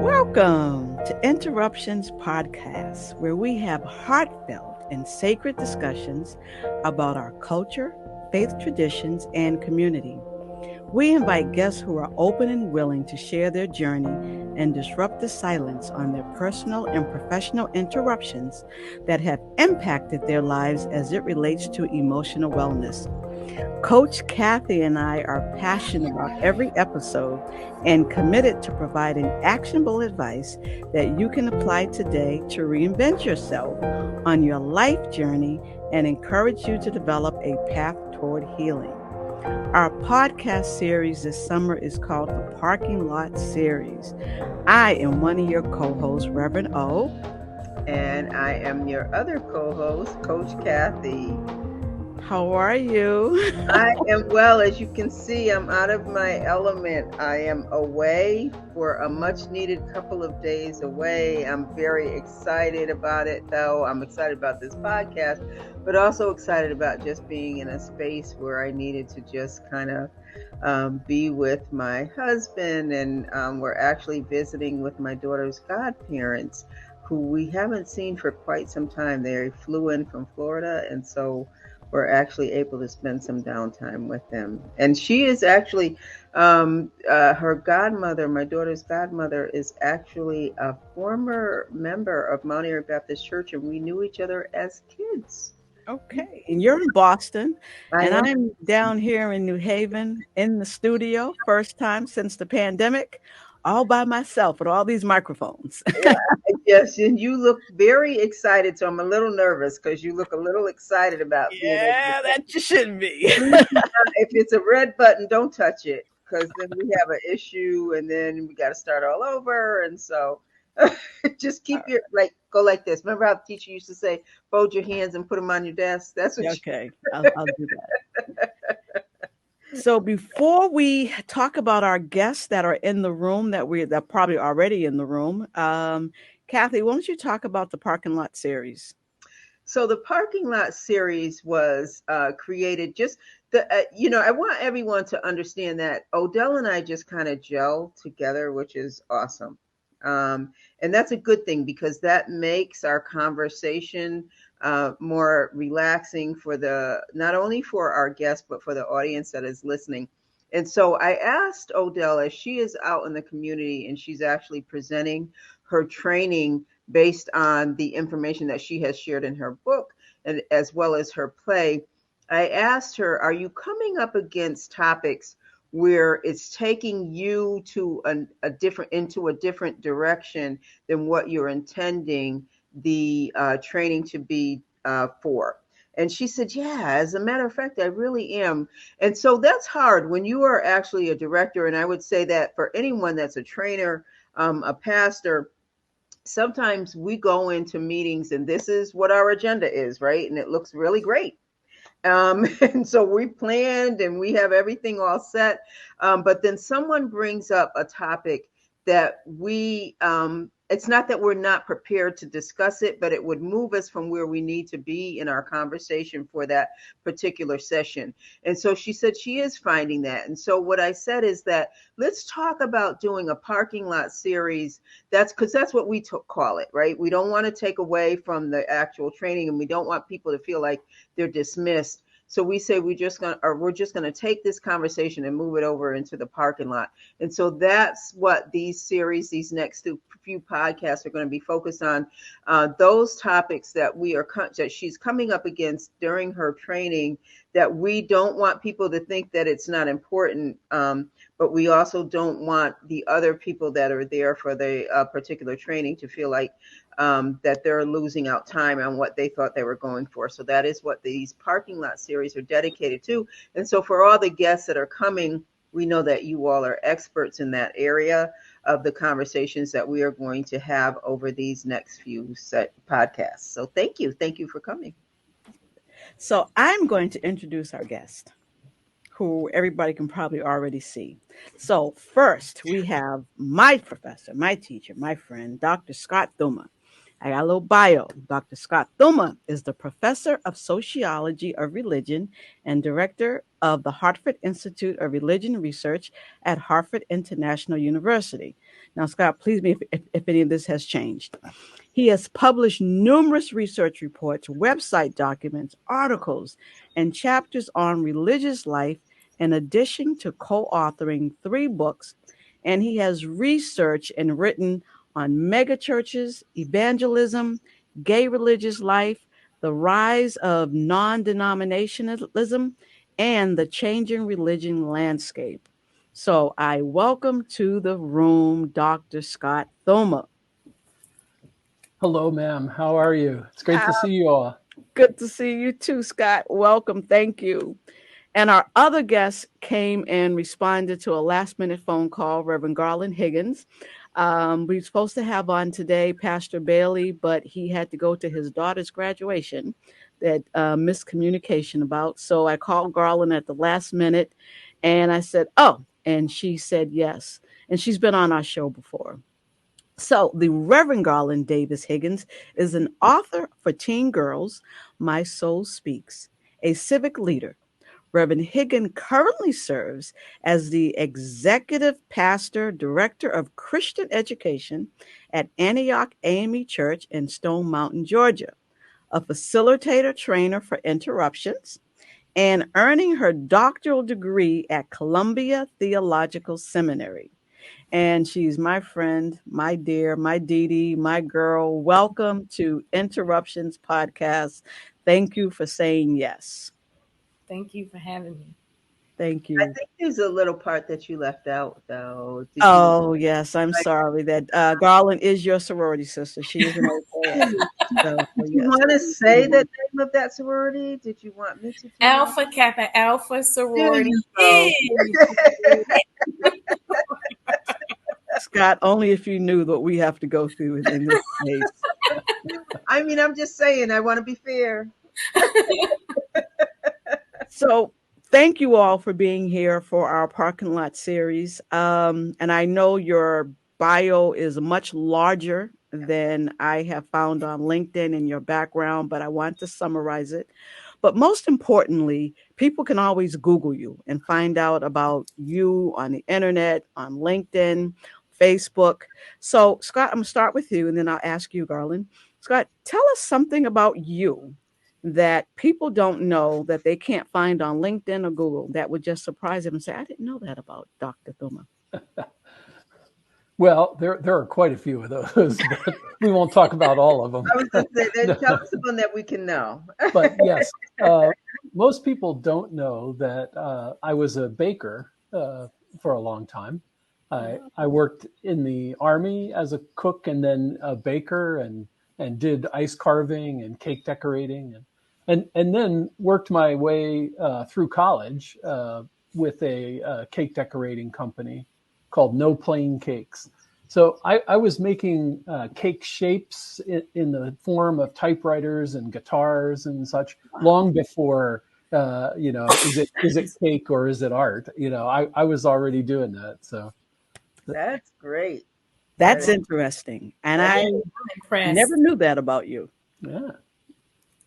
Welcome to Interruptions Podcast, where we have heartfelt and sacred discussions about our culture, faith traditions, and community. We invite guests who are open and willing to share their journey and disrupt the silence on their personal and professional interruptions that have impacted their lives as it relates to emotional wellness. Coach Kathy and I are passionate about every episode and committed to providing actionable advice that you can apply today to reinvent yourself on your life journey and encourage you to develop a path toward healing. Our podcast series this summer is called the Parking Lot Series. I am one of your co-hosts, Reverend O. And I am your other co-host, Coach Kathy. How are you? I am well. As you can see, I'm out of my element. I am away for a much needed couple of days away. I'm very excited about it, though. I'm excited about this podcast, but also excited about just being in a space where I needed to just kind of be with my husband. And we're actually visiting with my daughter's godparents, who we haven't seen for quite some time. They flew in from Florida, and so we're actually able to spend some downtime with them. And she is actually, her godmother, my daughter's godmother, is actually a former member of Mount Airy Baptist Church, and we knew each other as kids. Okay, and you're in Boston, I and am. I'm down here in New Haven in the studio, first time since the pandemic, all by myself with all these microphones. Yes, and you look very excited, so I'm a little nervous because you look a little excited about being able to Yeah, that you shouldn't be. if it's a red button, don't touch it because then we have an issue and then we got to start all over. And so just keep your, like, go like this. Remember how the teacher used to say, fold your hands and put them on your desk? That's what Okay, I'll do that. So before we talk about our guests that are in the room, that probably already in the room, Kathy, why don't you talk about the parking lot series? So the parking lot series was created just I want everyone to understand that Odell and I just kind of gel together, which is awesome. And that's a good thing because that makes our conversation more relaxing for not only for our guests, but for the audience that is listening. And so I asked Odell, as she is out in the community and she's actually presenting her training based on the information that she has shared in her book and as well as her play. I asked her, are you coming up against topics where it's taking you to a different direction than what you're intending the training to be for? And she said, yeah, as a matter of fact, I really am. And so that's hard when you are actually a director. And I would say that for anyone that's a trainer, a pastor, sometimes we go into meetings and this is what our agenda is, right? And it looks really great. And so we planned and we have everything all set. But then someone brings up a topic that it's not that we're not prepared to discuss it, but it would move us from where we need to be in our conversation for that particular session. And so she said she is finding that. And so what I said is that let's talk about doing a parking lot series. That's because that's what we call it, right? We don't want to take away from the actual training and we don't want people to feel like they're dismissed. So we say we're just gonna take this conversation and move it over into the parking lot. And so that's what these next few podcasts are going to be focused on. Those topics that that she's coming up against during her training that we don't want people to think that it's not important. But we also don't want the other people that are there for the particular training to feel like that they're losing out time on what they thought they were going for. So that is what these parking lot series are dedicated to. And so for all the guests that are coming, we know that you all are experts in that area of the conversations that we are going to have over these next few podcasts. So thank you. Thank you for coming. So I'm going to introduce our guest, who everybody can probably already see. So first, we have my professor, my teacher, my friend, Dr. Scott Thumma. I got a little bio. Dr. Scott Thumma is the professor of sociology of religion and director of the Hartford Institute of Religion Research at Hartford International University. Now, Scott, please me if any of this has changed. He has published numerous research reports, website documents, articles, and chapters on religious life, in addition to co authoring 3 books. And he has researched and written on megachurches, evangelism, gay religious life, the rise of non denominationalism, and the changing religion landscape. So I welcome to the room Dr. Scott Thoma. Hello, ma'am. How are you? It's great to see you all. Good to see you too, Scott. Welcome. Thank you. And our other guest came and responded to a last minute phone call, Reverend Garland Higgins. We were supposed to have on today Pastor Bailey, but he had to go to his daughter's graduation that miscommunication about. So I called Garland at the last minute and I said, oh, and she said yes. And she's been on our show before. So, the Reverend Garland Davis Higgins is an author for teen girls, My Soul Speaks, a civic leader. Reverend Higgins currently serves as the executive pastor, director of Christian education at Antioch AME Church in Stone Mountain, Georgia, a facilitator trainer for interruptions, and earning her doctoral degree at Columbia Theological Seminary. And she's my friend, my dear, my Dee Dee, my girl. Welcome to Interruptions Podcast. Thank you for saying yes. Thank you for having me. Thank I you. think there's a little part that you left out, though. Did you Oh, yes. I'm like? sorry that Garland is your sorority sister. She is an AKA. So, Did you yes. want to say the name of that sorority? Did you want me to do that? Alpha Kappa Alpha There sorority. you go. Scott, only if you knew what we have to go through in this space. I mean, I'm just saying, I want to be fair. So, thank you all for being here for our parking lot series. And I know your bio is much larger than I have found on LinkedIn in your background, but I want to summarize it. But most importantly, people can always Google you and find out about you on the internet, on LinkedIn, Facebook. So, Scott, I'm going to start with you and then I'll ask you, Garland. Scott, tell us something about you that people don't know that they can't find on LinkedIn or Google that would just surprise them and say, I didn't know that about Dr. Thuma. Well, there are quite a few of those, but we won't talk about all of them. I was just saying, then tell us one that we can know. But yes, most people don't know that I was a baker for a long time. I worked in the Army as a cook and then a baker and did ice carving and cake decorating and then worked my way through college with a cake decorating company called No Plain Cakes. So I was making cake shapes in the form of typewriters and guitars and such long before, is it cake or is it art? I was already doing that. So That's great. That's interesting. And I I'm impressed. never knew that about you. yeah.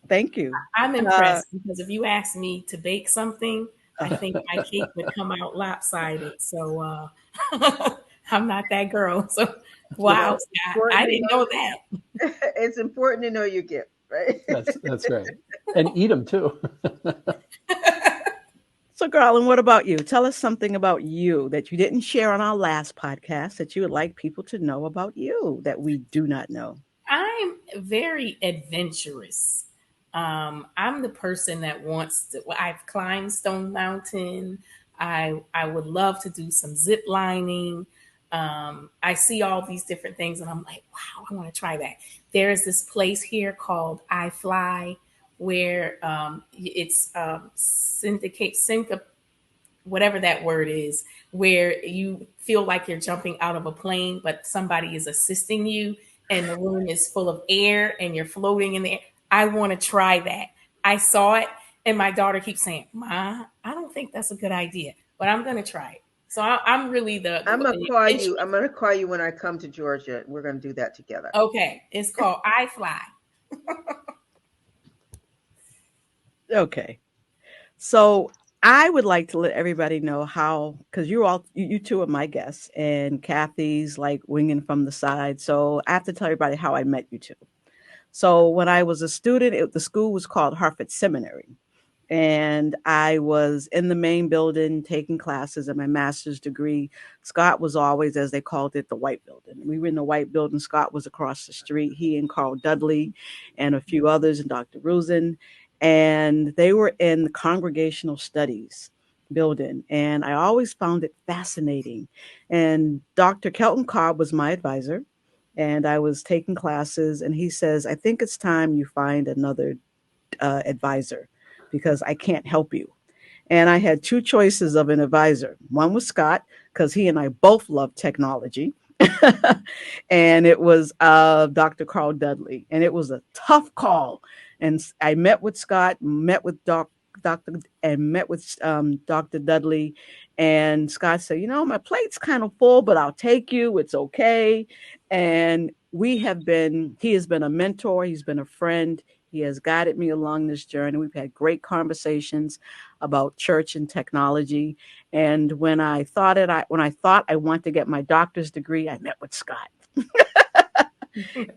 Thank you. I'm impressed because if you ask me to bake something, I think my cake would come out lopsided. So I'm not that girl. So wow, Scott, I didn't know that. It's important to know your gift, right? That's right. And eat them too. So, Garland, what about you? Tell us something about you that you didn't share on our last podcast that you would like people to know about you that we do not know. I'm very adventurous. I'm the person that wants to. I've climbed Stone Mountain. I would love to do some zip lining. I see all these different things, and I'm like, wow, I want to try that. There is this place here called I Fly, where it's whatever that word is, where you feel like you're jumping out of a plane, but somebody is assisting you, and the room is full of air, and you're floating in the air. I want to try that. I saw it, and my daughter keeps saying, "Ma, I don't think that's a good idea, but I'm going to try it." So I'm really the I'm gonna call you. I'm gonna call you when I come to Georgia. We're gonna do that together. Okay, it's called I Fly. Okay. So I would like to let everybody know how, because you two are my guests, and Kathy's like winging from the side. So I have to tell everybody how I met you two. So when I was a student, the school was called Hartford Seminary. And I was in the main building taking classes in my master's degree. Scott was always, as they called it, the white building. We were in the white building. Scott was across the street. He and Carl Dudley and a few others and Dr. Rusin. And they were in the congregational studies building. And I always found it fascinating. And Dr. Kelton Cobb was my advisor. And I was taking classes. And he says, I think it's time you find another advisor because I can't help you. And I had two choices of an advisor. One was Scott, because he and I both love technology. And it was Dr. Carl Dudley. And it was a tough call. And I met with Scott, met with Dr. and met with Dr. Dudley. And Scott said, my plate's kind of full, but I'll take you. It's okay. And he has been a mentor. He's been a friend. He has guided me along this journey. We've had great conversations about church and technology. And when I thought I wanted to get my doctor's degree, I met with Scott.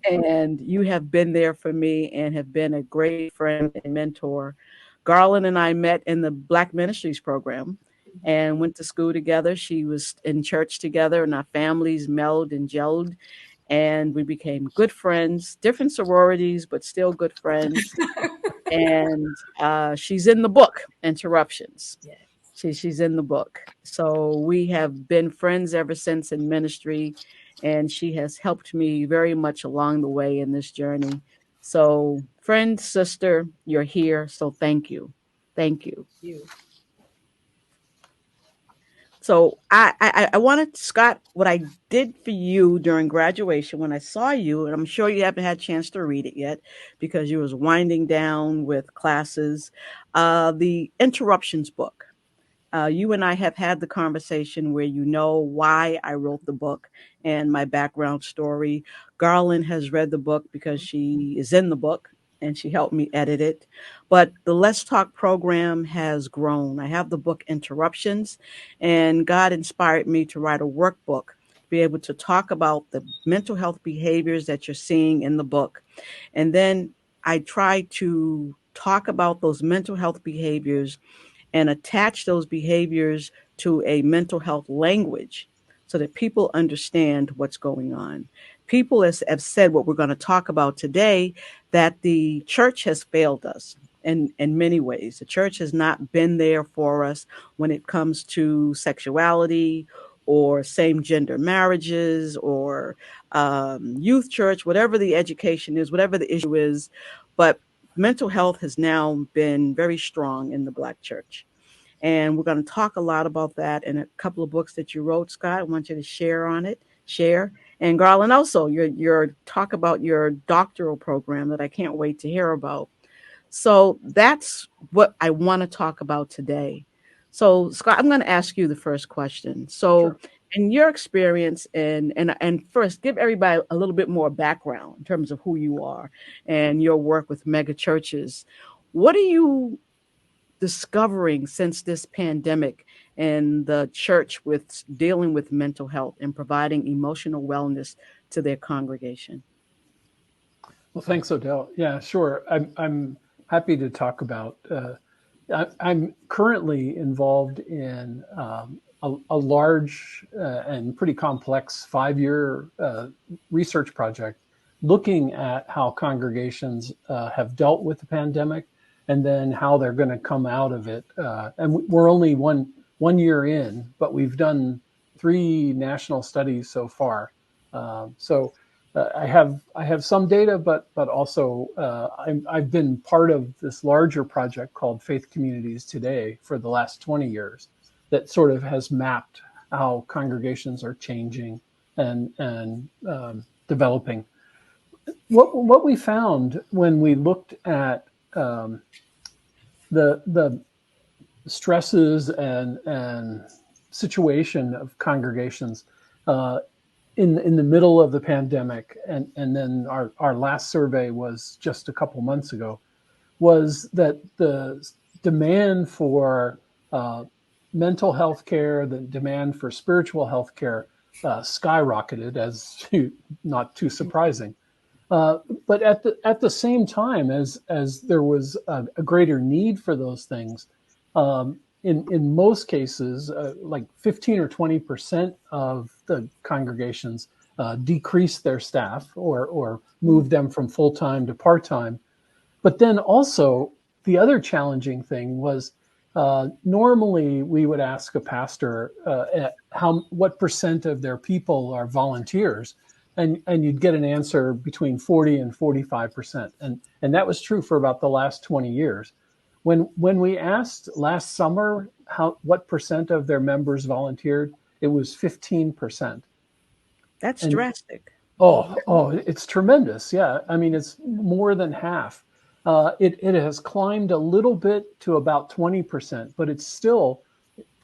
And you have been there for me and have been a great friend and mentor. Garland and I met in the Black Ministries program and went to school together. She was in church together, and our families melded and gelled. And we became good friends, different sororities, but still good friends. And she's in the book, Interruptions. Yes. She's in the book. So we have been friends ever since in ministry, and she has helped me very much along the way in this journey. So, friend, sister, you're here. So thank you. Thank you. You. So I wanted, Scott, what I did for you during graduation when I saw you, and I'm sure you haven't had a chance to read it yet because you was winding down with classes, the Interruptions book. You and I have had the conversation where you know why I wrote the book and my background story. Garland has read the book because she is in the book and she helped me edit it. But the Let's Talk program has grown. I have the book Interruptions, and God inspired me to write a workbook to be able to talk about the mental health behaviors that you're seeing in the book. And then I try to talk about those mental health behaviors and attach those behaviors to a mental health language so that people understand what's going on. People have said what we're going to talk about today, that the church has failed us in many ways. The church has not been there for us when it comes to sexuality or same gender marriages or youth church, whatever the education is, whatever the issue is. But mental health has now been very strong in the Black church. And we're going to talk a lot about that in a couple of books that you wrote, Scott. I want you to share. And Garland, also your talk about your doctoral program that I can't wait to hear about. So that's what I want to talk about today. So Scott, I'm going to ask you the first question. So Sure. in your experience and first give everybody a little bit more background in terms of who you are and your work with mega churches. What are you discovering since this pandemic and the church with dealing with mental health and providing emotional wellness to their congregation? Well, thanks, Odell. Yeah, sure. I'm happy to talk about. I'm currently involved in a large and pretty complex 5-year research project looking at how congregations have dealt with the pandemic and then how they're going to come out of it. And we're only one year in, but we've done 3 national studies so far. I have some data, but also I've been part of this larger project called Faith Communities Today for the last 20 years that sort of has mapped how congregations are changing and developing. What we found when we looked at the stresses and situation of congregations in the middle of the pandemic, and then our last survey was just a couple months ago, was that the demand for mental health care, the demand for spiritual health care skyrocketed, as not too surprising. But at the same time, as there was a greater need for those things, in most cases, like 15 or 20% of the congregations decreased their staff or moved them from full time to part time. But then also the other challenging thing was normally we would ask a pastor what percent of their people are volunteers, and you'd get an answer between 40 and 45%, and that was true for about the last 20 years. When we asked last summer what percent of their members volunteered, it was 15%. That's And drastic. it's tremendous. Yeah, I mean, it's more than half. It has climbed a little bit to about 20%, but it's still,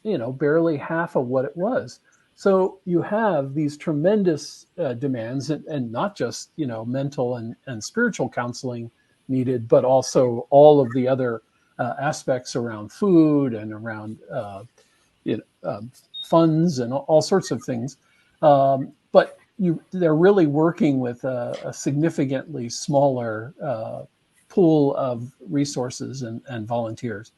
barely half of what it was. So you have these tremendous demands, and not just mental and spiritual counseling needed, but also all of the other aspects around food and around funds and all sorts of things. But they're really working with a significantly smaller pool of resources and volunteers.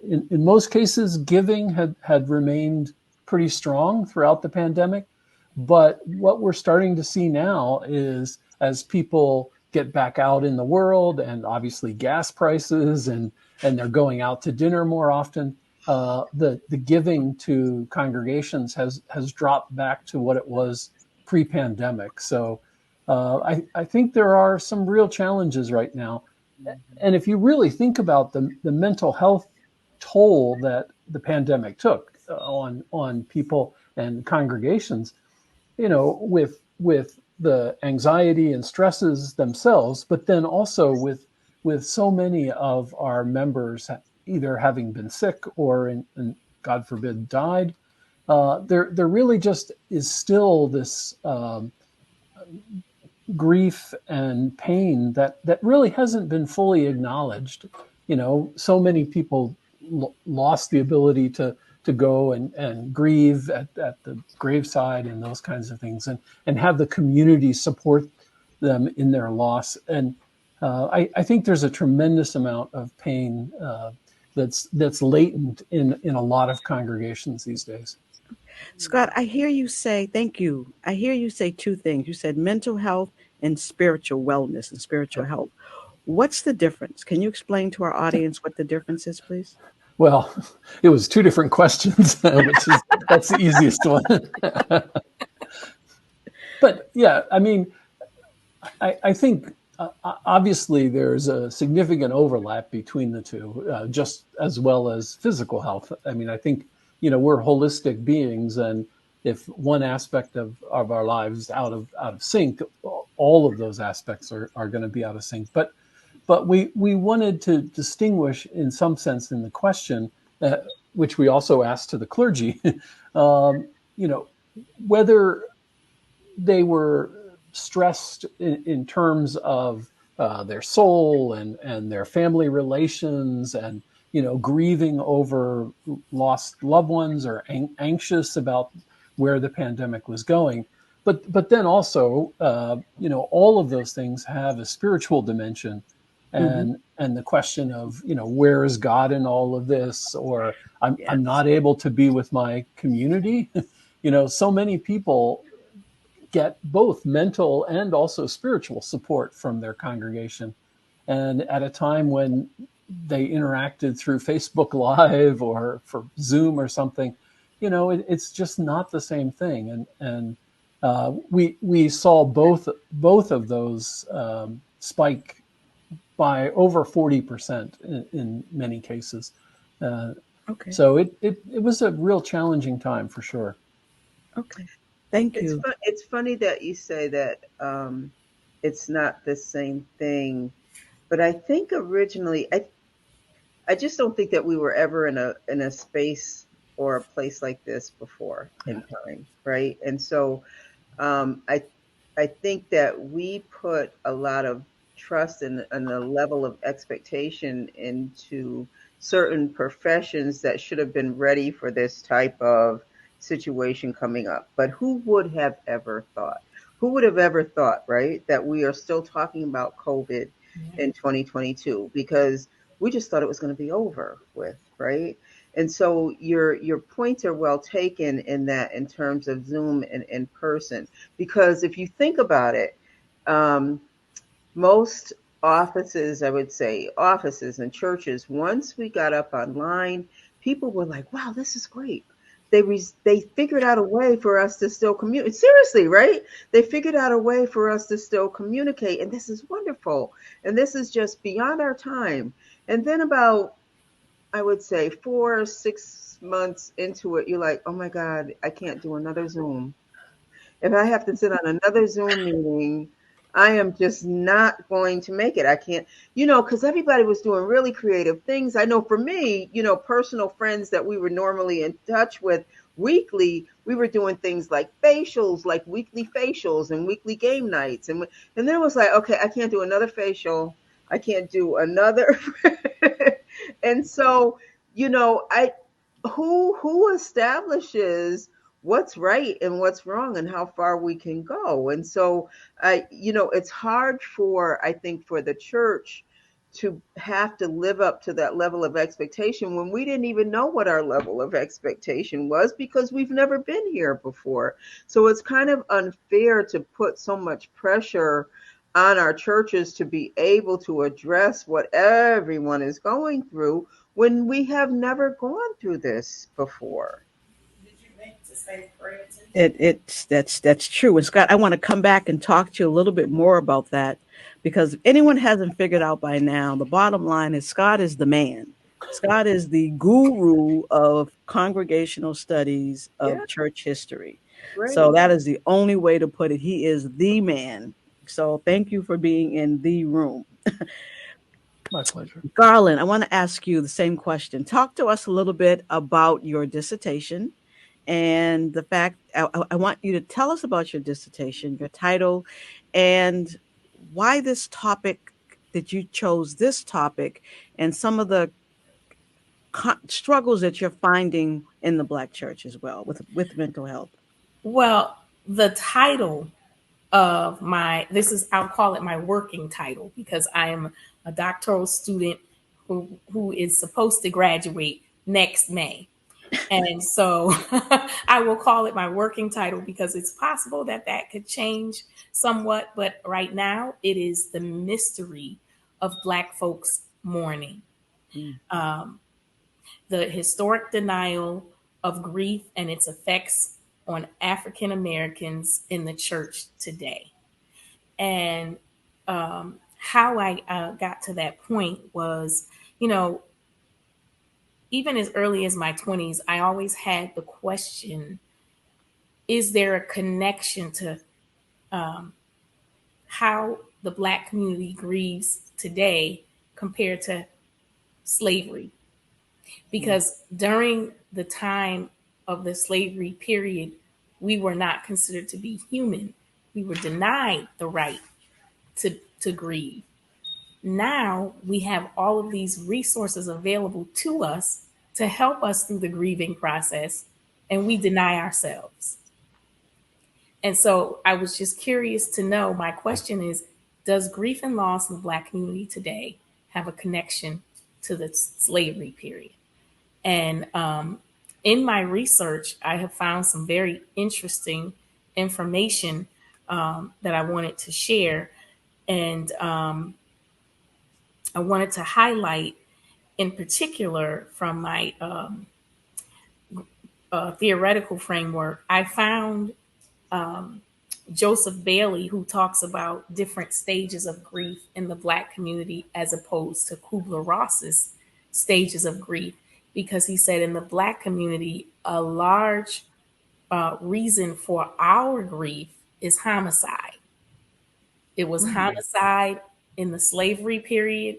In most cases, giving had remained pretty strong throughout the pandemic. But what we're starting to see now is, as people get back out in the world, and obviously gas prices, and they're going out to dinner more often, the giving to congregations has dropped back to what it was pre-pandemic. So I think there are some real challenges right now. And if you really think about the mental health toll that the pandemic took on people and congregations, with the anxiety and stresses themselves, but then also with so many of our members either having been sick or, in God forbid, died, there really just is still this grief and pain that really hasn't been fully acknowledged. So many people lost the ability to go and grieve at the graveside and those kinds of things, and have the community support them in their loss. And I think there's a tremendous amount of pain that's latent in a lot of congregations these days. Scott, I hear you say, thank you. I hear you say two things. You said mental health and spiritual wellness and spiritual health. What's the difference? Can you explain to our audience what the difference is, please? Well, it was two different questions, that's the easiest one. But yeah, I mean, I think obviously there's a significant overlap between the two, just as well as physical health. I mean, I think, we're holistic beings, and if one aspect of our lives out of sync, all of those aspects are going to be out of sync. But we wanted to distinguish, in some sense, in the question, which we also asked to the clergy, whether they were stressed in terms of their soul and their family relations, and grieving over lost loved ones, or anxious about where the pandemic was going. But then also, all of those things have a spiritual dimension, and the question of where is God in all of this, or I'm not able to be with my community. So many people get both mental and also spiritual support from their congregation, and at a time when they interacted through Facebook Live or for Zoom or something, it's just not the same thing. And we saw both of those spike by over 40% in many cases. Okay. So it was a real challenging time for sure. Okay. Thank you. It's funny that you say that it's not the same thing, but I think originally, I just don't think that we were ever in a space or a place like this before in time, right? And so um, I I think that we put a lot of trust and a level of expectation into certain professions that should have been ready for this type of situation coming up. But who would have ever thought? Who would have ever thought, right, that we are still talking about COVID Yeah. in 2022? Because we just thought it was going to be over with, right? And so your points are well taken in that, in terms of Zoom and in person, because if you think about it, um, most offices, I would say, offices and churches, once we got up online, people were like, "Wow, this is great." They figured out a way for us to still communicate. Seriously, right? They figured out a way for us to still communicate, and this is wonderful. And this is just beyond our time. And then about, I would say, 4 or 6 months into it, you're like, "Oh my God, I can't do another Zoom. If I have to sit on another Zoom meeting, I am just not going to make it. I can't, because everybody was doing really creative things. I know for me, personal friends that we were normally in touch with weekly, we were doing things like facials, like weekly facials and weekly game nights. And then it was like, okay, I can't do another facial. I can't do another. And so, I who establishes what's right and what's wrong and how far we can go. And so it's hard for, I think, for the church to have to live up to that level of expectation when we didn't even know what our level of expectation was, because we've never been here before. So it's kind of unfair to put so much pressure on our churches to be able to address what everyone is going through when we have never gone through this before. Did you meant to say prayer too? It's that's true. And Scott, I want to come back and talk to you a little bit more about that, because if anyone hasn't figured out by now, the bottom line is Scott is the man. Scott is the guru of congregational studies Yeah, of church history. So great. that is the only way to put it. He is the man. So thank you for being in the room. My pleasure. Garland, I want to ask you the same question. Talk to us a little bit about your dissertation and the fact I want you to tell us about your dissertation, your title, and why this topic, that you chose this topic, and some of the struggles that you're finding in the Black church as well with mental health. Well, the title of my I'll call it my working title, because I am a doctoral student who is supposed to graduate next May. And so I will call it my working title, because it's possible that that could change somewhat. But right now, it is The Mystery of Black Folks Mourning, Mm. the historic denial of grief and its effects on African Americans in the church today. And how I got to that point was, you know, even as early as my 20s, I always had the question, is there a connection to um, how the Black community grieves today compared to slavery? Mm. Because during the time of the slavery period, we were not considered to be human. We were denied the right to grieve. Now we have all of these resources available to us to help us through the grieving process, and we deny ourselves. And so I was just curious to know, my question is, does grief and loss in the Black community today have a connection to the slavery period? And in my research, I have found some very interesting information that I wanted to share. And I wanted to highlight in particular from my theoretical framework. I found Joseph Bailey, who talks about different stages of grief in the Black community as opposed to Kubler-Ross's stages of grief, because he said in the Black community, a large reason for our grief is homicide. It was Mm. homicide in the slavery period,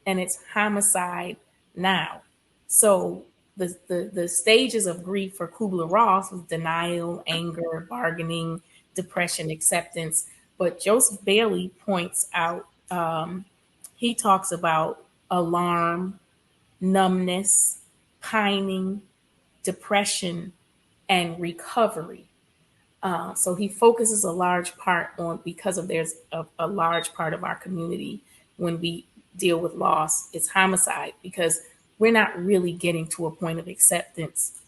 and it's homicide now. So the stages of grief for Kubler-Ross was denial, anger, bargaining, depression, acceptance. But Joseph Bailey points out, he talks about alarm, numbness, pining, depression, and recovery. So he focuses a large part on, because of there's a large part of our community when we deal with loss, it's homicide, because we're not really getting to a point of acceptance.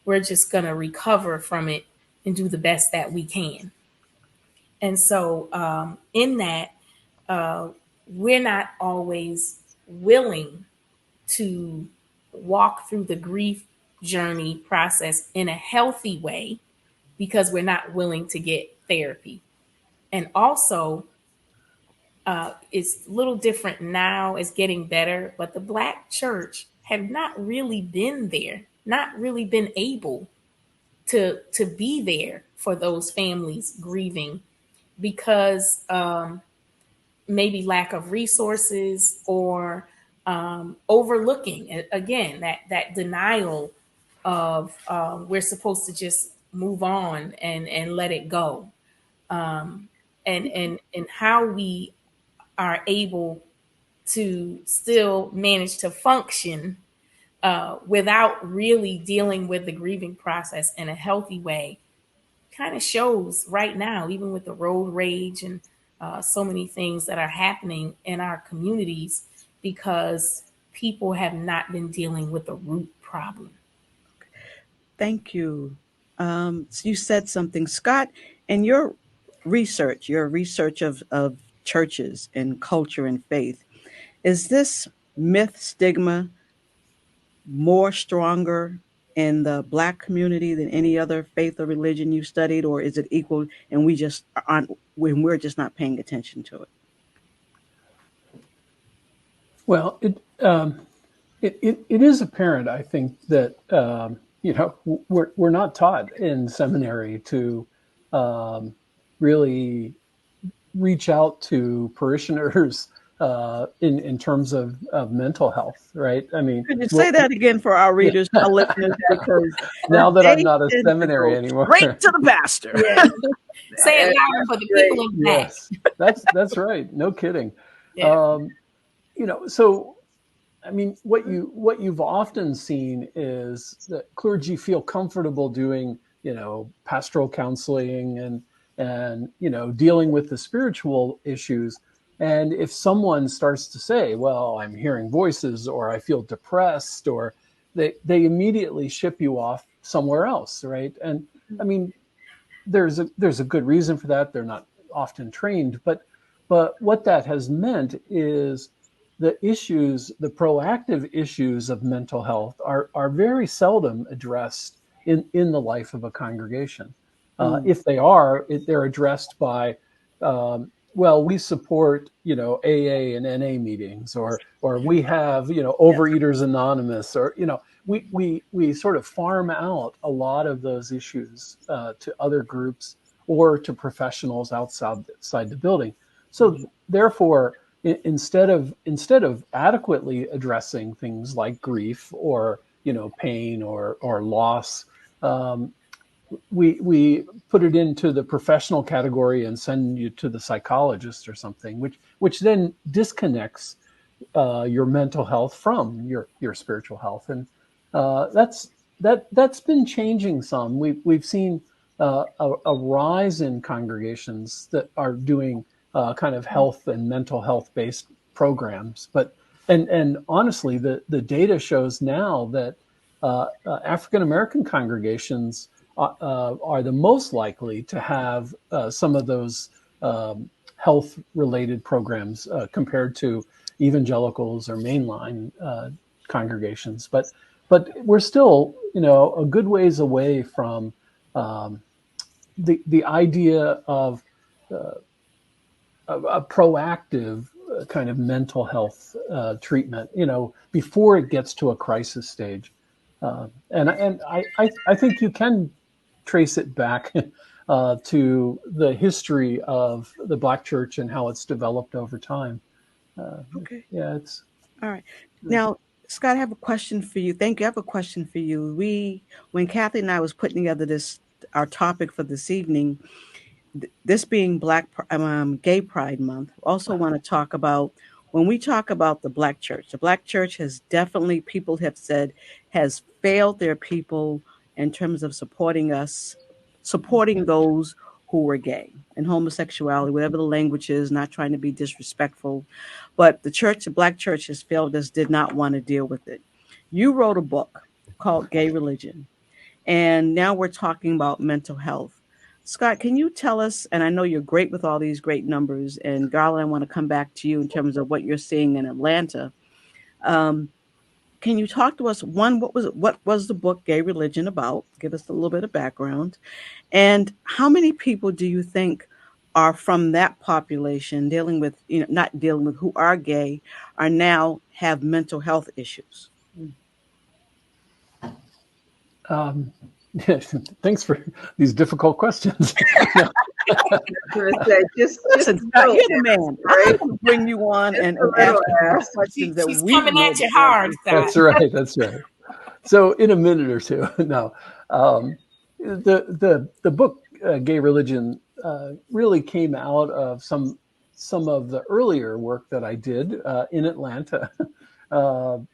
We're just going to recover from it and do the best that we can. And so in that, we're not always willing to walk through the grief journey process in a healthy way because we're not willing to get therapy. And also, it's a little different now, it's getting better, but the Black church have not really been there, not really been able to be there for those families grieving because maybe lack of resources or overlooking, again, that denial of we're supposed to just move on and let it go, and how we are able to still manage to function without really dealing with the grieving process in a healthy way kind of shows right now, even with the road rage and so many things that are happening in our communities because people have not been dealing with the root problem. Thank you. So you said something, Scott, in your research of churches and culture and faith, is this myth stigma more stronger in the Black community than any other faith or religion you studied, or is it equal and we just aren't when we're just not paying attention to it? Well, it is apparent, I think, that we're not taught in seminary to really reach out to parishioners in terms of mental health, right? I mean, Could you say that again for our readers, our listeners, because now that I'm they not a tend to seminary go anymore, straight to the pastor. Yeah. Say it louder for the people in the back. Yes, that's right. No kidding. Yeah. So I mean, what you've often seen is that clergy feel comfortable doing, pastoral counseling and dealing with the spiritual issues. And if someone starts to say, "Well, I'm hearing voices," or "I feel depressed," or they immediately ship you off somewhere else, right? And I mean, there's a good reason for that. They're not often trained, but what that has meant is the proactive issues of mental health are very seldom addressed in the life of a congregation. If they are, they're addressed by, well, we support, AA and NA meetings, or we have, Overeaters Anonymous, or, we sort of farm out a lot of those issues to other groups or to professionals outside the building. So therefore, instead of adequately addressing things like grief or pain or loss, we put it into the professional category and send you to the psychologist or something, which then disconnects your mental health from your spiritual health, and that's been changing some. We've seen a rise in congregations that are doing kind of health and mental health based programs, and honestly, the data shows now that African American congregations are the most likely to have some of those health related programs compared to evangelicals or mainline congregations. But we're still, a good ways away from the idea of a proactive kind of mental health treatment, before it gets to a crisis stage. And I think you can trace it back to the history of the Black church and how it's developed over time. Okay. Yeah, it's all right. Now, Scott, I have a question for you. Thank you. I have a question for you. When Kathy and I was putting together our topic for this evening, this being Gay Pride Month, also want to talk about when we talk about the Black Church. The Black Church has definitely, people have said, has failed their people in terms of supporting those who were gay and homosexuality, whatever the language is, not trying to be disrespectful. But the Black Church has failed us, did not want to deal with it. You wrote a book called Gay Religion, and now we're talking about mental health. Scott, can you tell us, and I know you're great with all these great numbers, and Garland, I want to come back to you in terms of what you're seeing in Atlanta. Can you talk to us, one, what was the book Gay Religion about? Give us a little bit of background. And how many people do you think are from that population dealing with, not dealing with, who are gay, are now have mental health issues? Thanks for these difficult questions. Listen, Scott, you're the man. I'm going to bring you on and ask questions that She's we coming at you hard, Scott. That's right. So in a minute or two, no. The book Gay Religion really came out of some of the earlier work that I did in Atlanta on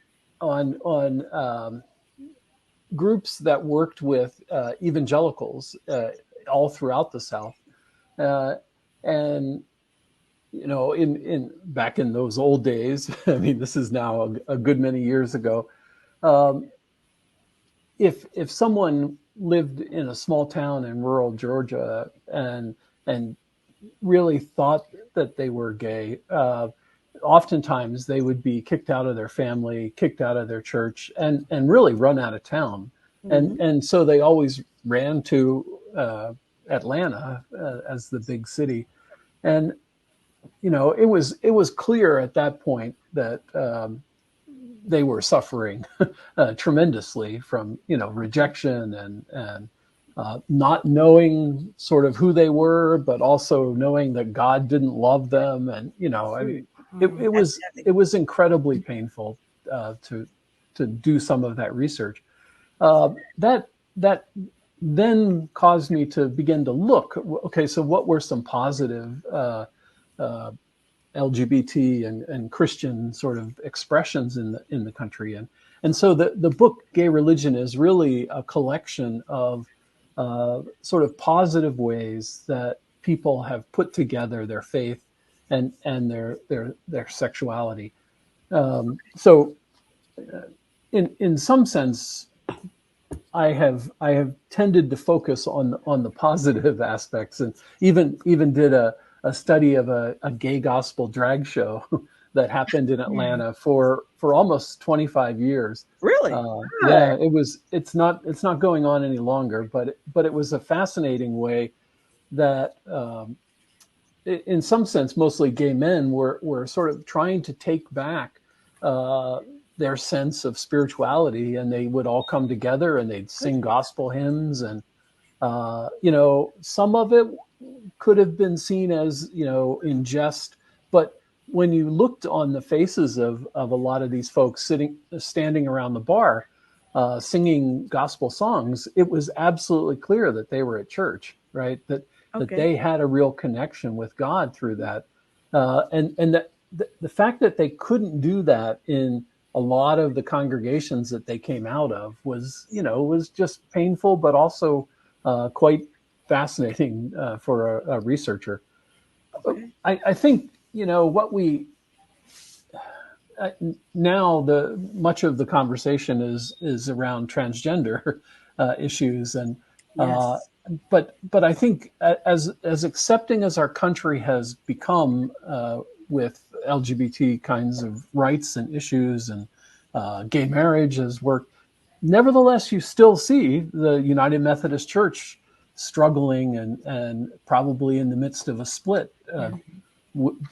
groups that worked with evangelicals all throughout the South, and in back in those old days. I mean, this is now a good many years ago. If someone lived in a small town in rural Georgia and really thought that they were gay, oftentimes they would be kicked out of their family, kicked out of their church, and really run out of town. Mm-hmm. And so they always ran to Atlanta as the big city. And it was clear at that point that they were suffering tremendously from rejection and not knowing sort of who they were, but also knowing that God didn't love them. And I mean, it was incredibly painful to do some of that research. That then caused me to begin to look. Okay, so what were some positive LGBT and Christian sort of expressions in the country? And so the book Gay Religion is really a collection of sort of positive ways that people have put together their faith and their sexuality. So in some sense, I have tended to focus on the positive aspects, and even did a study of a gay gospel drag show that happened in Atlanta for almost 25 years. Really? Yeah, it's not going on any longer, but it was a fascinating way that in some sense, mostly gay men were sort of trying to take back their sense of spirituality, and they would all come together and they'd sing gospel hymns, and some of it could have been seen as in jest, but when you looked on the faces of a lot of these folks standing around the bar singing gospel songs, it was absolutely clear that they were at church, right? That they had a real connection with God through that, and that the fact that they couldn't do that in a lot of the congregations that they came out of was just painful, but also quite fascinating for a researcher. Okay. I think what we now much of the conversation is around transgender issues, and yes. But I think as accepting as our country has become with LGBT kinds of rights and issues, and gay marriage has worked, nevertheless, you still see the United Methodist Church struggling and probably in the midst of a split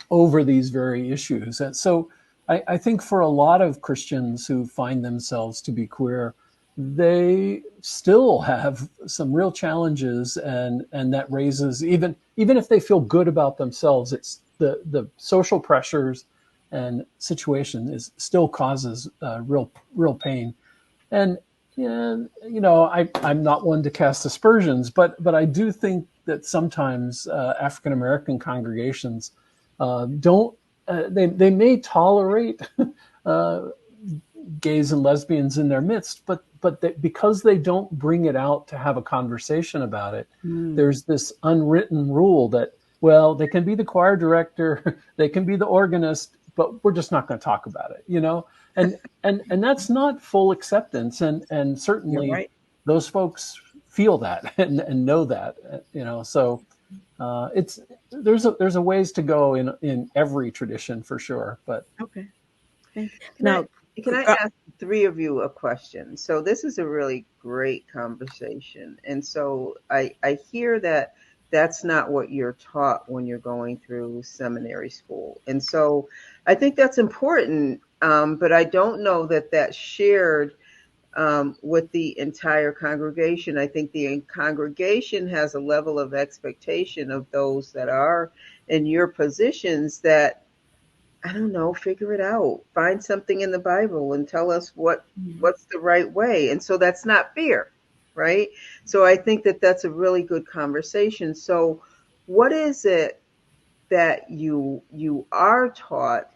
over these very issues. And so I think for a lot of Christians who find themselves to be queer, they still have some real challenges, and that raises, even if they feel good about themselves, it's the social pressures and situation still causes real pain. And I'm not one to cast aspersions, but I do think that sometimes African American congregations don't. They may tolerate gays and lesbians in their midst, but because they don't bring it out to have a conversation about it, there's this unwritten rule that, well, they can be the choir director, they can be the organist, but we're just not going to talk about it, and that's not full acceptance, and certainly right. those folks feel that and know that, so there's a ways to go in every tradition for sure, but Okay. Now, can I ask the three of you a question? So this is a really great conversation. And so I hear that that's not what you're taught when you're going through seminary school. And so I think that's important, but I don't know that that's shared with the entire congregation. I think the congregation has a level of expectation of those that are in your positions that, I don't know, figure it out. Find something in the Bible and tell us what's the right way. And so that's not fear, right? So I think that that's a really good conversation. So what is it that you are taught,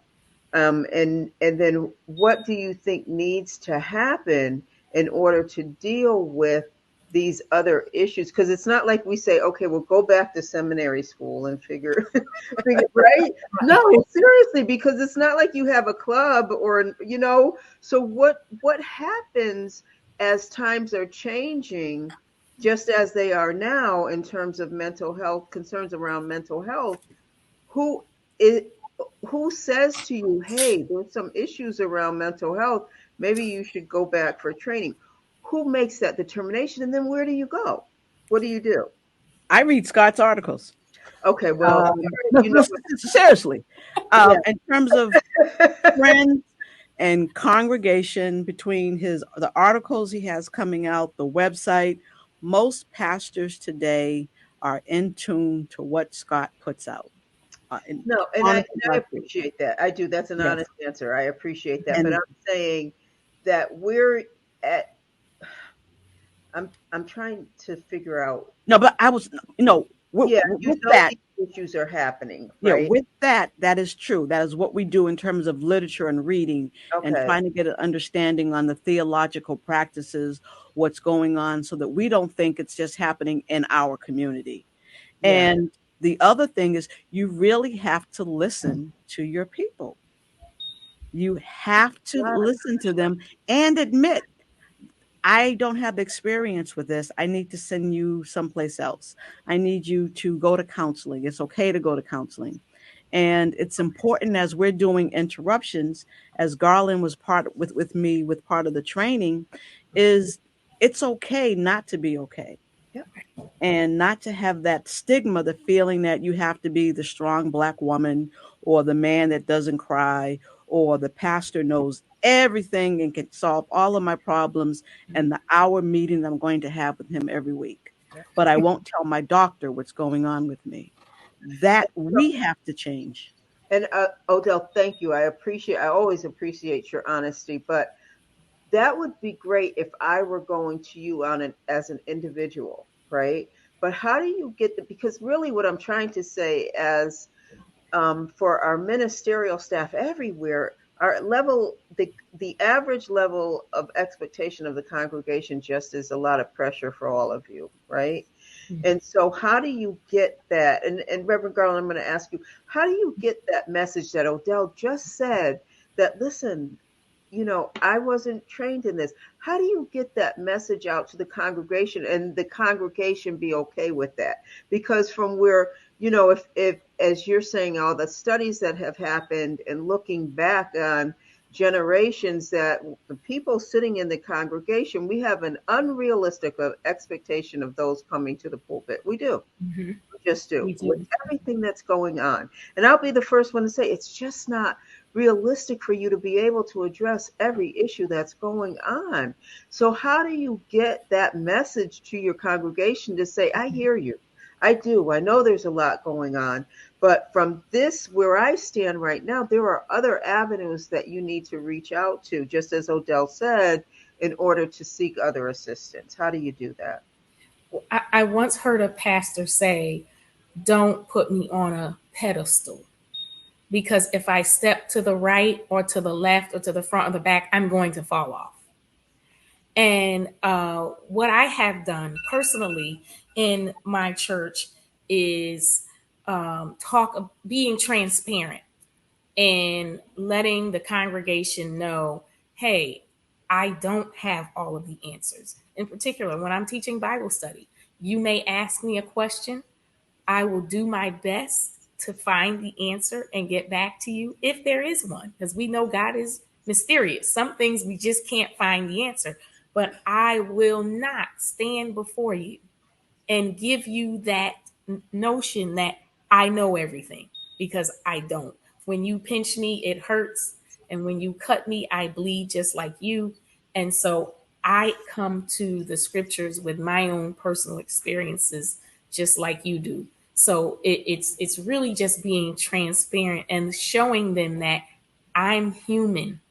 and then what do you think needs to happen in order to deal with these other issues? Because it's not like we say, okay, we'll go back to seminary school and figure right? No, seriously, because it's not like you have a club or, so what happens as times are changing, just as they are now in terms of mental health, concerns around mental health? Who is who says to you, hey, there's some issues around mental health, maybe you should go back for training? Who makes that determination? And then where do you go? What do you do? I read Scott's articles. Okay, well, seriously, Yeah. in terms of friends and congregation, between the articles he has coming out, the website, most pastors today are in tune to what Scott puts out. No, and I appreciate that. I do. That's an Yes. honest answer. I appreciate that. And But I'm saying that I'm trying to figure out. no, but I was with that. These issues are happening, Yeah, right? with that is true. That is what we do in terms of literature and reading, and Okay. trying to get an understanding on the theological practices, what's going on, so that we don't think it's just happening in our community. Yeah. And the other thing is, you really have to listen to your people. You have to listen to them and admit, I don't have experience with this. I need to send you someplace else. I need you to go to counseling. It's okay to go to counseling. And it's important, as we're doing interruptions, as Garland was with me with part of the training, is it's okay not to be okay. Yep. And not to have that stigma, the feeling that you have to be the strong Black woman, or the man that doesn't cry, or the pastor knows everything and can solve all of my problems and the hour meeting I'm going to have with him every week. But I won't tell my doctor what's going on with me. That we have to change. And Odell, thank you. I always appreciate your honesty, but that would be great if I were going to you as an individual, right? But how do you because really what I'm trying to say, as for our ministerial staff everywhere, our level, the average level of expectation of the congregation just is a lot of pressure for all of you, right? Mm-hmm. And so how do you get that? And Reverend Garland, I'm going to ask you, how do you get that message that Odell just said, that, listen, I wasn't trained in this. How do you get that message out to the congregation and the congregation be okay with that? Because from where, if as you're saying, all the studies that have happened and looking back on generations, that the people sitting in the congregation, we have an unrealistic expectation of those coming to the pulpit. We do. Mm-hmm. We just do. With everything that's going on. And I'll be the first one to say, it's just not realistic for you to be able to address every issue that's going on. So how do you get that message to your congregation to say, I hear you. I do. I know there's a lot going on, but from this, where I stand right now, there are other avenues that you need to reach out to, just as Odell said, in order to seek other assistance. How do you do that? I once heard a pastor say, don't put me on a pedestal, because if I step to the right or to the left or to the front or the back, I'm going to fall off. And what I have done personally in my church is being transparent and letting the congregation know, hey, I don't have all of the answers. In particular, when I'm teaching Bible study, you may ask me a question. I will do my best to find the answer and get back to you if there is one, because we know God is mysterious. Some things we just can't find the answer, but I will not stand before you and give you that notion that I know everything, because I don't. When you pinch me, it hurts. And when you cut me, I bleed just like you. And so I come to the scriptures with my own personal experiences, just like you do. So it's really just being transparent and showing them that I'm human,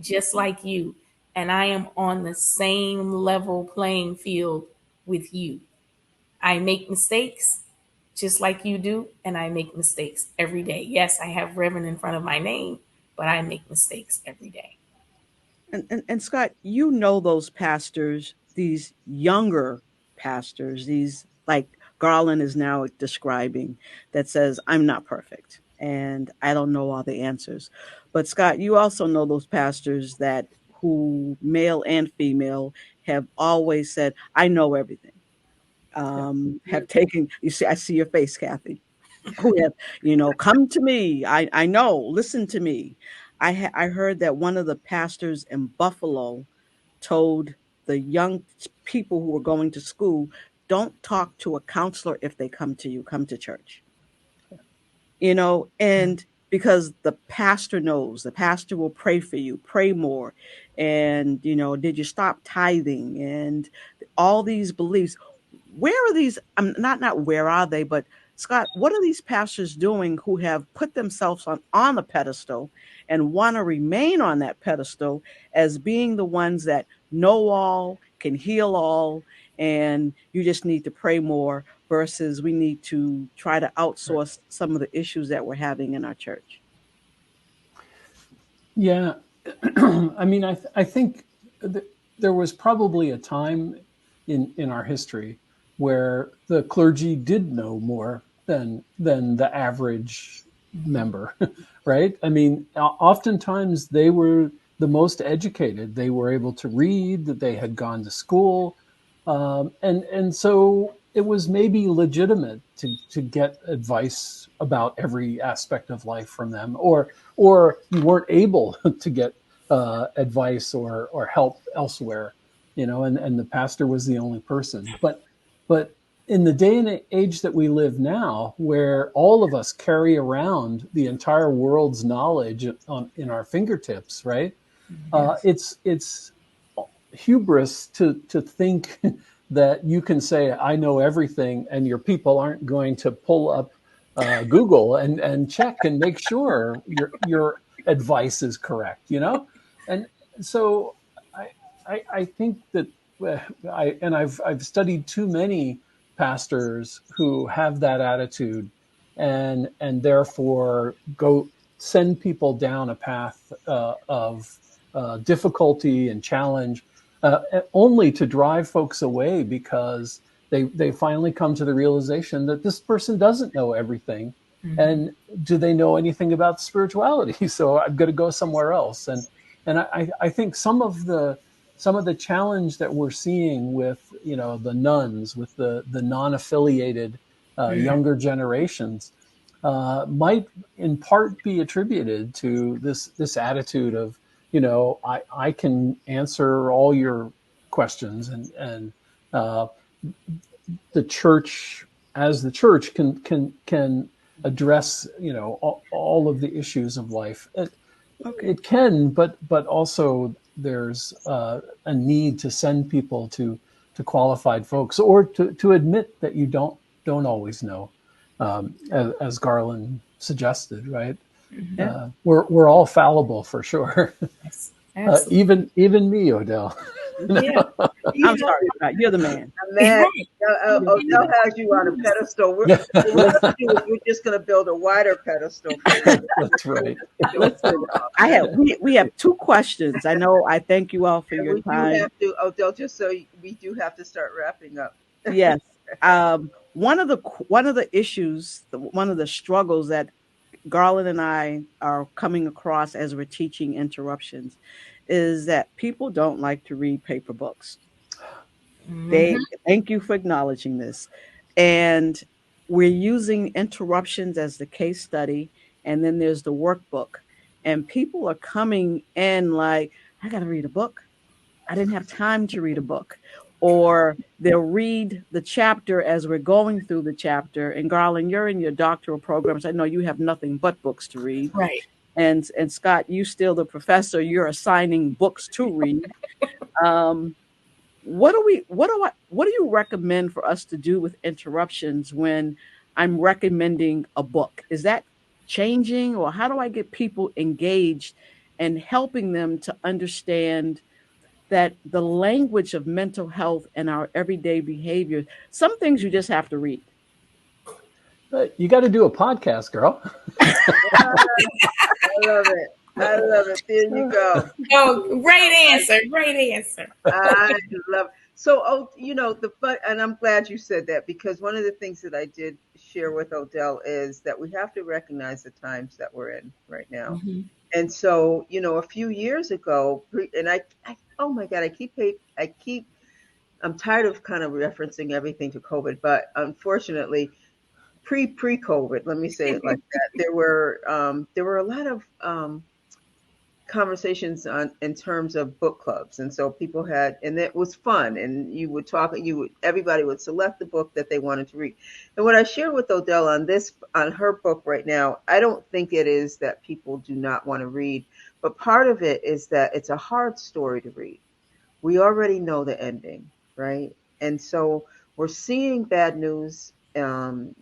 just like you, and I am on the same level playing field with you. I make mistakes just like you do, and I make mistakes every day. Yes, I have Reverend in front of my name, but I make mistakes every day. And Scott, you know those pastors, these younger pastors, these like Garland is now describing, that says, I'm not perfect and I don't know all the answers. But Scott, you also know those pastors that who, male and female, have always said, I know everything. Have taken, you see, I see your face, Kathy, who have, come to me. I know, listen to me. I heard that one of the pastors in Buffalo told the young people who were going to school, don't talk to a counselor if they come to you, come to church. And because the pastor knows, the pastor will pray for you, pray more. And, did you stop tithing? And all these beliefs. Where are these? Not where are they, but Scott, what are these pastors doing who have put themselves on a pedestal and want to remain on that pedestal as being the ones that know all, can heal all, and you just need to pray more versus we need to try to outsource some of the issues that we're having in our church? Yeah. I mean, I think there was probably a time in our history where the clergy did know more than the average member, right? I mean, oftentimes they were the most educated. They were able to read, that they had gone to school, and so it was maybe legitimate to get advice about every aspect of life from them, or you weren't able to get advice or help elsewhere, and the pastor was the only person. But in the day and age that we live now, where all of us carry around the entire world's knowledge in our fingertips, right? It's hubris to think that you can say, I know everything, and your people aren't going to pull up Google and check and make sure your advice is correct, And so I think that I've studied too many pastors who have that attitude, and therefore go send people down a path of difficulty and challenge, only to drive folks away because they finally come to the realization that this person doesn't know everything. Mm-hmm. And do they know anything about spirituality? So I've got to go somewhere else. And I think some of the challenge that we're seeing with the nuns, with the non-affiliated younger generations, might in part be attributed to this attitude of, I can answer all your questions, and the church, as the church, can address all of the issues of life. It can, but also there's a need to send people to qualified folks, or to admit that you don't don't always know, as Garland suggested, right? Yeah. We're all fallible for sure. Yes, absolutely. Even me, Odell. Yeah. I'm You know, sorry, Scott. You're the man. man, Right. Odell has you on a pedestal. What we're going to do is we're just going to build a wider pedestal for you. That's right. Listen, we have two questions. I know. I thank you all for And your we do time. have to, Odell, just so we do have to start wrapping up. Yes. One of the issues, one of the struggles that Garland and I are coming across as we're teaching interruptions is that people don't like to read paper books. Mhm. They thank you for acknowledging this. And we're using interruptions as the case study, and then there's the workbook. And people are coming in like, I got to read a book. I didn't have time to read a book. Or they'll read the chapter as we're going through the chapter. And Garland, you're in your doctoral programs. I know you have nothing but books to read. Right. And Scott, you still the professor. You're assigning books to read. Um, what do you recommend for us to do with interruptions when I'm recommending a book? Is that changing, or how do I get people engaged and helping them to understand that the language of mental health and our everyday behavior, some things you just have to read. You got to do a podcast, girl. I love it. I love it. There you go. Oh, great answer. Great answer. I love it. So, the fun, and I'm glad you said that, because one of the things that I did share with Odell is that we have to recognize the times that we're in right now. Mm-hmm. And so, a few years ago, and I oh my God, I'm tired of kind of referencing everything to COVID, but unfortunately, pre-COVID, let me say it like that, there were a lot of conversations in terms of book clubs, and so people had, and it was fun, and everybody would select the book that they wanted to read. And what I shared with Odell on her book right now, I don't think it is that people do not want to read, but part of it is that it's a hard story to read. We already know the ending, right? And so we're seeing bad news in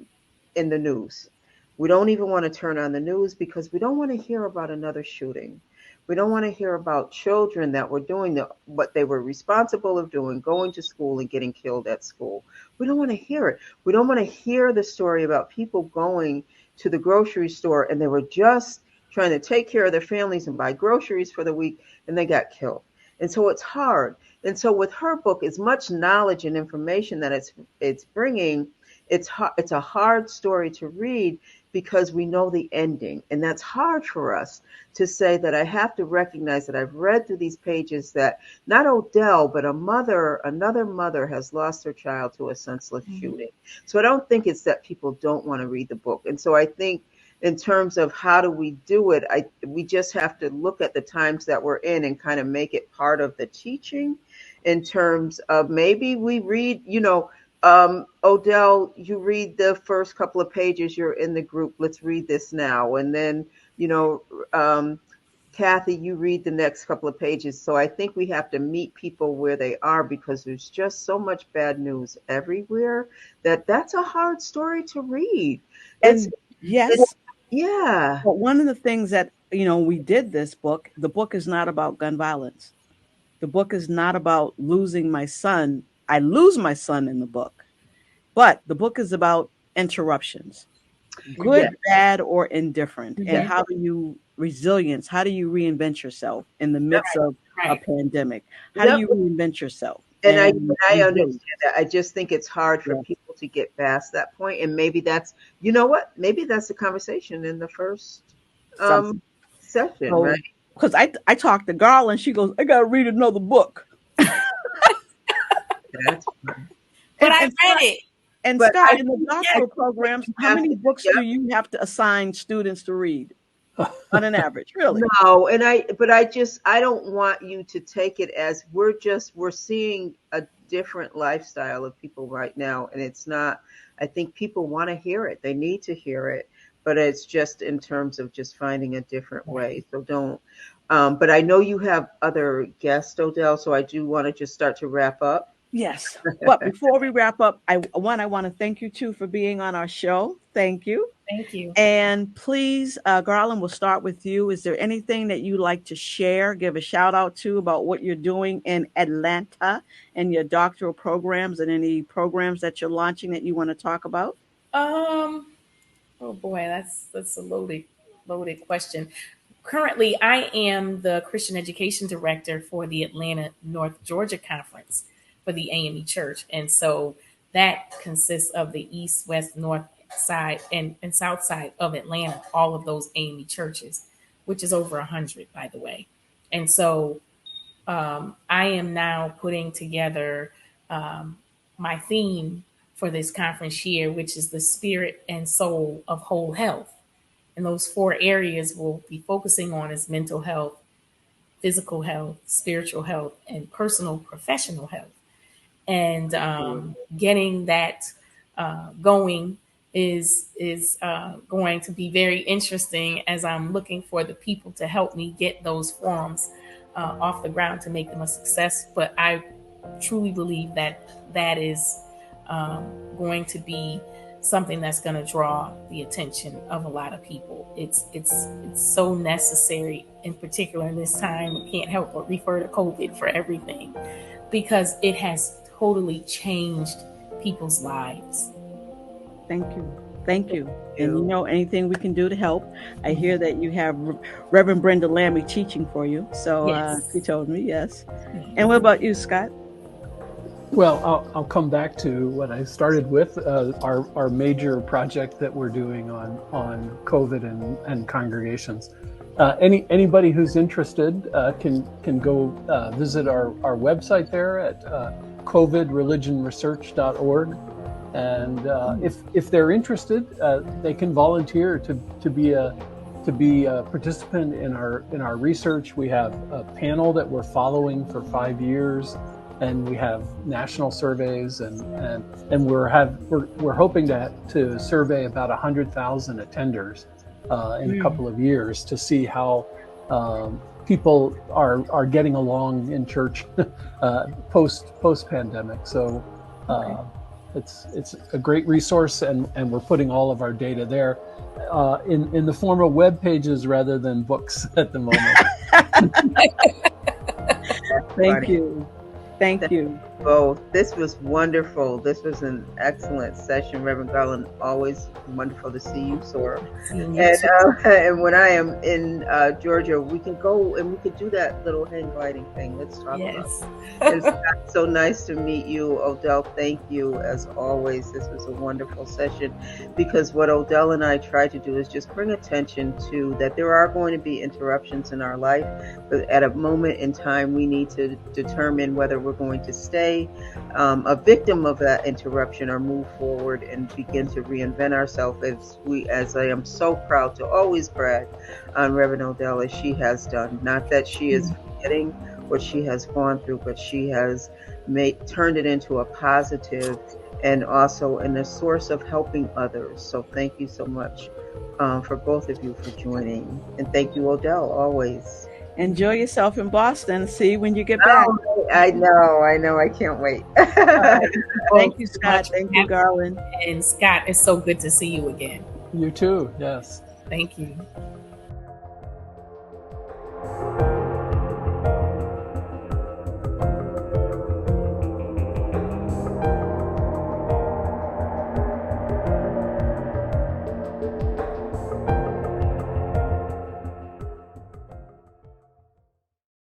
the news. We don't even want to turn on the news because we don't want to hear about another shooting. We don't want to hear about children that were doing what they were responsible of doing, going to school and getting killed at school. We don't want to hear it. We don't want to hear the story about people going to the grocery store and they were just trying to take care of their families and buy groceries for the week and they got killed. And so it's hard. And so with her book, as much knowledge and information that it's bringing, it's a hard story to read because we know the ending. And that's hard for us to say that I have to recognize that I've read through these pages that not Odell, but another mother has lost her child to a senseless shooting. So I don't think it's that people don't want to read the book. And so I think in terms of how do we do it, we just have to look at the times that we're in and kind of make it part of the teaching in terms of maybe we read, Odell, you read the first couple of pages, you're in the group, let's read this now. And then, Kathy, you read the next couple of pages. So I think we have to meet people where they are because there's just so much bad news everywhere that's a hard story to read. Yes. Yeah. But one of the things that, we did this book, the book is not about gun violence. The book is not about losing my son. I lose my son in the book, but the book is about interruptions, good, bad, or indifferent. And how do you resilience? How do you reinvent yourself in the midst of a pandemic? How do you reinvent yourself? And I understand that. I just think it's hard for people to get past that point. And maybe that's, maybe that's the conversation in the first session, right? Because I talked to Garland, she goes, I got to read another book. That's fun. But I read it. And Scott, in the doctoral programs, how many books do you have to assign students to read on an average? Really? No, but I don't want you to take it as we're seeing a different lifestyle of people right now. And it's not, I think people want to hear it. They need to hear it, but it's just in terms of just finding a different way. So don't, but I know you have other guests, Odell, so I do want to just start to wrap up. Yes. But before we wrap up, I want to thank you too for being on our show. Thank you. Thank you. And please, Garland, we'll start with you. Is there anything that you'd like to share, give a shout out to about what you're doing in Atlanta and your doctoral programs and any programs that you're launching that you want to talk about? Um, oh boy, that's a loaded question. Currently, I am the Christian Education Director for the Atlanta North Georgia Conference for the AME Church. And so that consists of the east, west, north side, and south side of Atlanta, all of those AME churches, which is over 100, by the way. And so I am now putting together my theme for this conference year, which is the spirit and soul of whole health. And those four areas we'll be focusing on is mental health, physical health, spiritual health, and personal professional health. And getting that going is going to be very interesting as I'm looking for the people to help me get those forums off the ground to make them a success. But I truly believe that is going to be something that's going to draw the attention of a lot of people. It's so necessary, in particular in this time. I can't help but refer to COVID for everything because it has totally changed people's lives. Thank you. Thank you. And anything we can do to help. I hear that you have Reverend Brenda Lammy teaching for you. So Yes. she told me, yes. And what about you, Scott? Well, I'll come back to what I started with, our major project that we're doing on COVID and congregations. Anybody who's interested can go visit our website there at covidreligionresearch.org. And if they're interested, they can volunteer to be a participant in our research. We have a panel that we're following for 5 years, and we have national surveys, and we're hoping to survey about 100,000 attenders in a couple of years to see how people are getting along in church post pandemic. So. It's a great resource, and we're putting all of our data there in the form of web pages rather than books at the moment. Thank you. Thank you. Both. This was wonderful. This was an excellent session, Reverend Garland. Always wonderful to see you, Sora. And when I am in Georgia, we can go and we could do that little hang gliding thing. Let's talk about it. It's so nice to meet you, Odell. Thank you, as always. This was a wonderful session, because what Odell and I try to do is just bring attention to that there are going to be interruptions in our life, but at a moment in time, we need to determine whether we're going to stay a victim of that interruption or move forward and begin to reinvent ourselves, as I am so proud to always brag on Reverend Odell, as she has done. Not that she is forgetting what she has gone through, but she has turned it into a positive and also in a source of helping others. So thank you so much for both of you for joining. And thank you, Odell, always. Enjoy yourself in Boston. See you when you get back. Oh, I know. I can't wait. Thank you, Scott. Thank you, Garland. And Scott, it's so good to see you again. You too. Yes. Thank you.